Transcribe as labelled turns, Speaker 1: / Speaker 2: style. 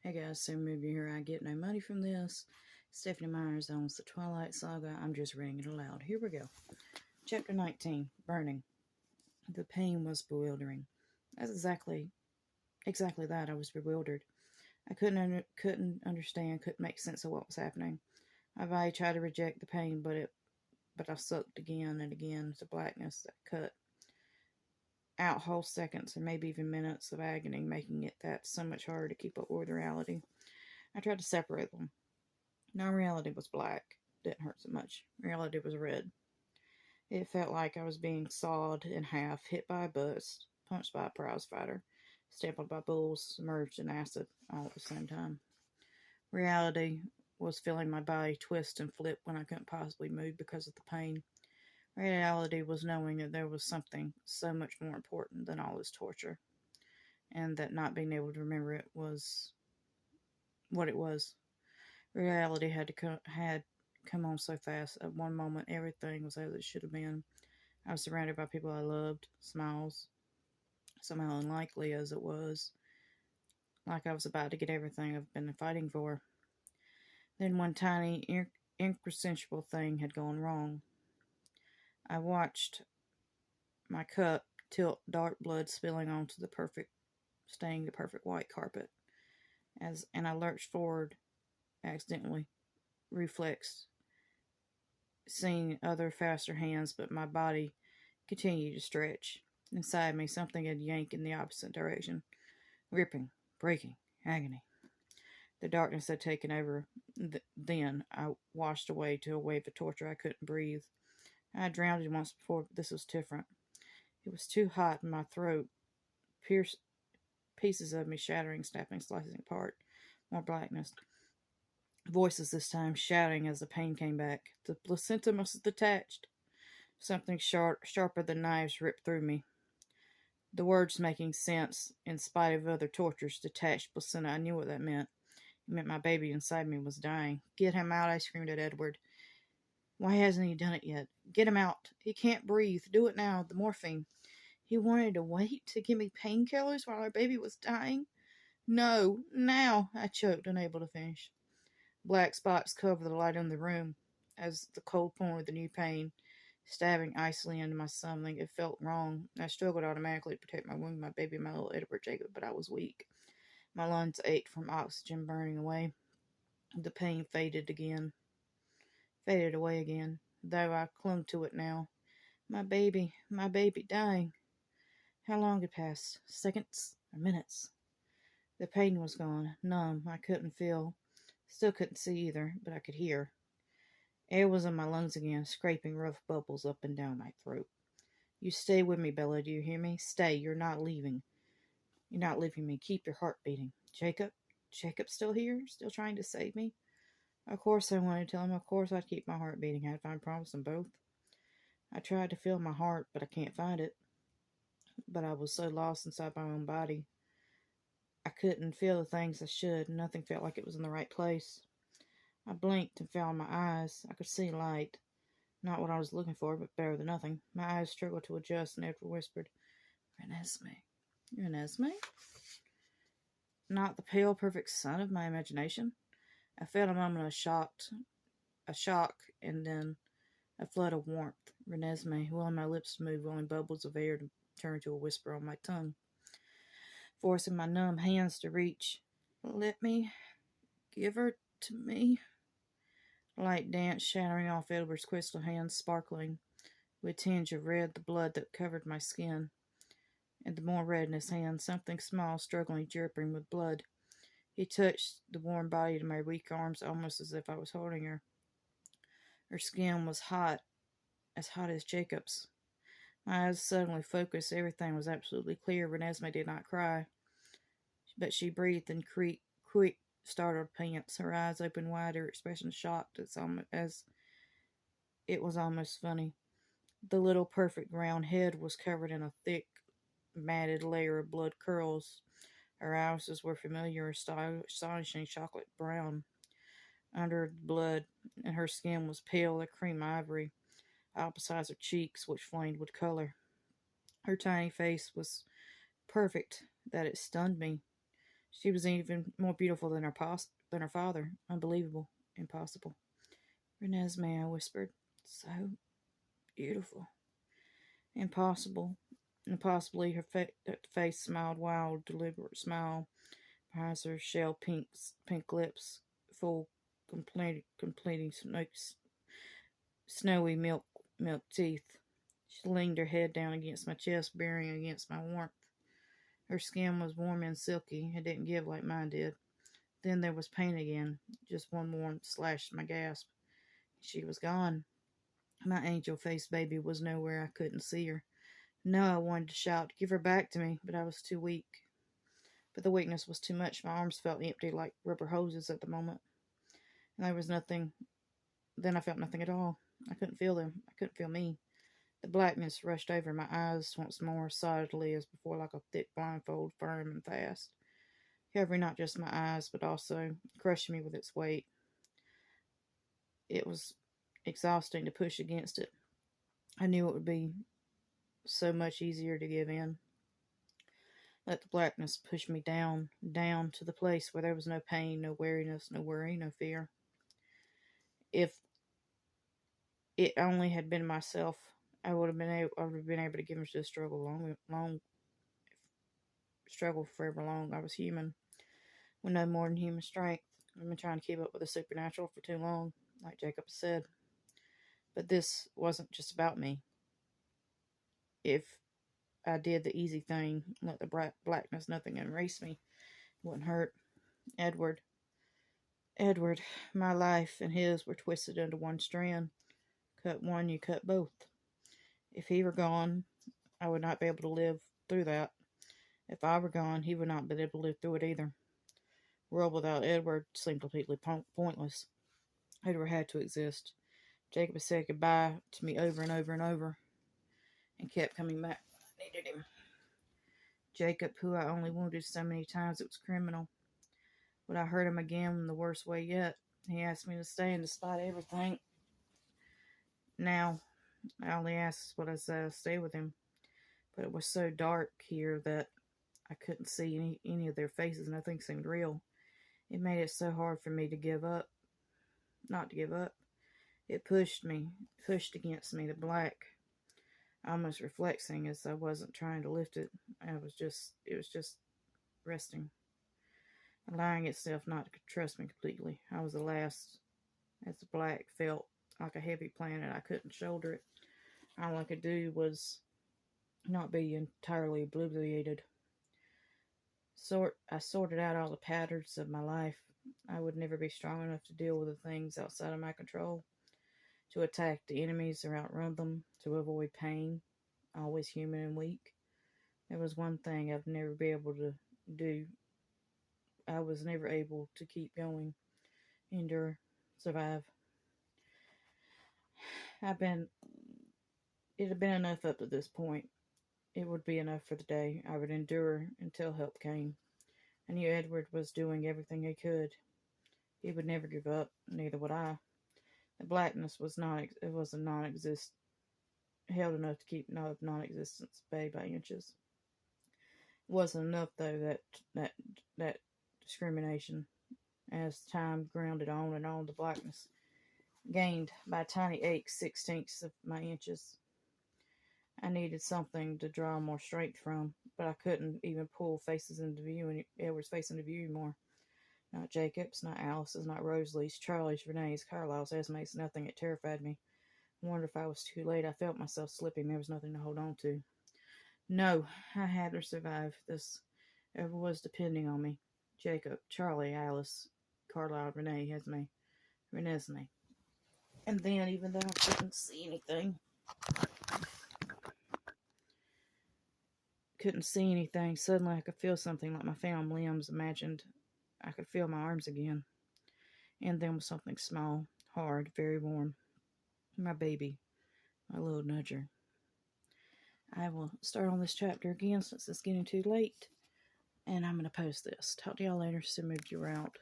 Speaker 1: Hey guys, so maybe you hear I get no money from this. Stephanie Myers owns the Twilight Saga. I'm just reading it aloud. Here we go. Chapter 19, Burning. The pain was bewildering. That's exactly that. I was bewildered. I couldn't understand, couldn't make sense of what was happening. My body tried to reject the pain, but I sucked again and again into blackness that cut out whole seconds and maybe even minutes of agony, making it that so much harder to keep up with reality. I tried to separate them. Now reality was black. Didn't hurt so much. Reality was red. It felt like I was being sawed in half, hit by a bus, punched by a prize fighter, stapled by bulls, submerged in acid, all at the same time. Reality was feeling my body twist and flip when I couldn't possibly move because of the pain. Reality was knowing that there was something so much more important than all this torture, and that not being able to remember it was what it was. Reality had come on so fast. At one moment, everything was as it should have been. I was surrounded by people I loved, smiles, somehow unlikely as it was, like I was about to get everything I've been fighting for. Then one tiny, inconceivable thing had gone wrong. I watched my cup tilt, dark blood spilling onto staining the perfect white carpet. And I lurched forward, accidentally, reflexed, seeing other faster hands, but my body continued to stretch. Inside me, something had yanked in the opposite direction, ripping, breaking, agony. The darkness had taken over. Then I washed away to a wave of torture. I couldn't breathe. I had drowned once before, but this was different. It was too hot in my throat, pierced pieces of me shattering, snapping, slicing apart. More blackness. Voices this time, shouting as the pain came back. The placenta must have detached. Something sharper than knives ripped through me. The words making sense in spite of other tortures. Detached placenta. I knew what that meant. It meant my baby inside me was dying. Get him out, I screamed at Edward. Why hasn't he done it yet? Get him out. He can't breathe. Do it now. The morphine. He wanted to wait to give me painkillers while our baby was dying? No, now, I choked, unable to finish. Black spots covered the light in the room as the cold pointed the new pain, stabbing icily into my something. It felt wrong. I struggled automatically to protect my wound, my baby, my little Edward Jacob, but I was weak. My lungs ached from oxygen burning away. The pain faded away again, though I clung to it now. My baby dying. How long had passed? Seconds or minutes? The pain was gone, numb. I couldn't feel. Still couldn't see either, but I could hear. Air was in my lungs again, scraping rough bubbles up and down my throat. You stay with me, Bella, do you hear me? Stay, you're not leaving. You're not leaving me. Keep your heart beating. Jacob? Jacob's still here? Still trying to save me? Of course I wanted to tell him. Of course I'd keep my heart beating. I'd find promise in both. I tried to feel my heart, but I can't find it. But I was so lost inside my own body. I couldn't feel the things I should. Nothing felt like it was in the right place. I blinked and found my eyes. I could see light. Not what I was looking for, but better than nothing. My eyes struggled to adjust, and Edward whispered, Renesmee. Renesmee? Not the pale, perfect son of my imagination. I felt a moment of shock, and then a flood of warmth. Renesmee, willing my lips to move, willing bubbles of air to turn to a whisper on my tongue, forcing my numb hands to reach. Let me give her to me. Light danced, shattering off Edward's crystal hands, sparkling with a tinge of red, the blood that covered my skin, and the more red in his hand, something small, struggling, dripping with blood. He touched the warm body to my weak arms, almost as if I was holding her. Her skin was hot as Jacob's. My eyes suddenly focused. Everything was absolutely clear. Renesmee did not cry, but she breathed in quick, startled pants. Her eyes opened wide, her expression shocked as it was almost funny. The little perfect round head was covered in a thick, matted layer of blood curls. Her eyes were familiar, astonishing chocolate brown under the blood, and her skin was pale like cream ivory, opposite her cheeks, which flamed with color. Her tiny face was perfect that it stunned me. She was even more beautiful than her father. Unbelievable. Impossible. Renesmee, I whispered. So beautiful. Impossible. Impossibly, her face smiled wild, deliberate smile. Behind her shell pink lips, full, completing snowy milk teeth. She leaned her head down against my chest, bearing against my warmth. Her skin was warm and silky. It didn't give like mine did. Then there was pain again. Just one more slashed my gasp. She was gone. My angel-faced baby was nowhere. I couldn't see her. No, I wanted to shout, give her back to me, but I was too weak. But the weakness was too much. My arms felt empty like rubber hoses at the moment. And there was nothing. Then I felt nothing at all. I couldn't feel them. I couldn't feel me. The blackness rushed over my eyes once more, solidly as before, like a thick blindfold, firm and fast, covering not just my eyes, but also crushing me with its weight. It was exhausting to push against it. I knew it would be so much easier to give in. Let the blackness push me down to the place where there was no pain, no weariness, no worry, no fear. If it only had been myself, I would have been able to give into the struggle struggle forever long. I was human, with no more than human strength. I've been trying to keep up with the supernatural for too long, like Jacob said. But this wasn't just about me. If I did the easy thing, let the blackness nothing erase me, it wouldn't hurt. Edward, my life and his were twisted into one strand. Cut one, you cut both. If he were gone, I would not be able to live through that. If I were gone, he would not be able to live through it either. A world without Edward seemed completely pointless. Edward had to exist. Jacob said goodbye to me over and over and over, and kept coming back. I needed him. Jacob, who I only wounded so many times it was criminal. Would I hurt him again in the worst way yet? He asked me to stay, and despite everything, now I only asked what I said, stay with him. But it was so dark here that I couldn't see any of their faces. Nothing seemed real. It made it so hard for me to give up. Not to give up. It pushed against me, the black, almost reflexing as I wasn't trying to lift it. It was just resting, allowing itself not to trust me completely. I was the last, as the black felt like a heavy planet. I couldn't shoulder it. All I could do was not be entirely obliterated. I sorted out all the patterns of my life. I would never be strong enough to deal with the things outside of my control, to attack the enemies or outrun them, to avoid pain, always human and weak. There was one thing I'd never be able to do. I was never able to keep going, endure, survive. It had been enough up to this point. It would be enough for the day. I would endure until help came. I knew Edward was doing everything he could. He would never give up, neither would I. The blackness was held enough to keep non-existence bay by inches. It wasn't enough, though, that discrimination. As time grounded on and on, the blackness gained by a tiny 8/16 of my inches. I needed something to draw more strength from, but I couldn't even pull Edward's face into view anymore. Not Jacob's, not Alice's, not Rosalie's, Charlie's, Renee's, Carlisle's, Esme's, nothing. It terrified me. I wondered if I was too late. I felt myself slipping. There was nothing to hold on to. No, I had to survive. This ever was depending on me. Jacob, Charlie, Alice, Carlisle, Renee, Renesmee. And then, even though I couldn't see anything, suddenly I could feel something like my found limbs. Imagined I could feel my arms again. And then was something small, hard, very warm. My baby, my little nudger. I will start on this chapter again since it's getting too late. And I'm going to post this. Talk to y'all later. So moved you out.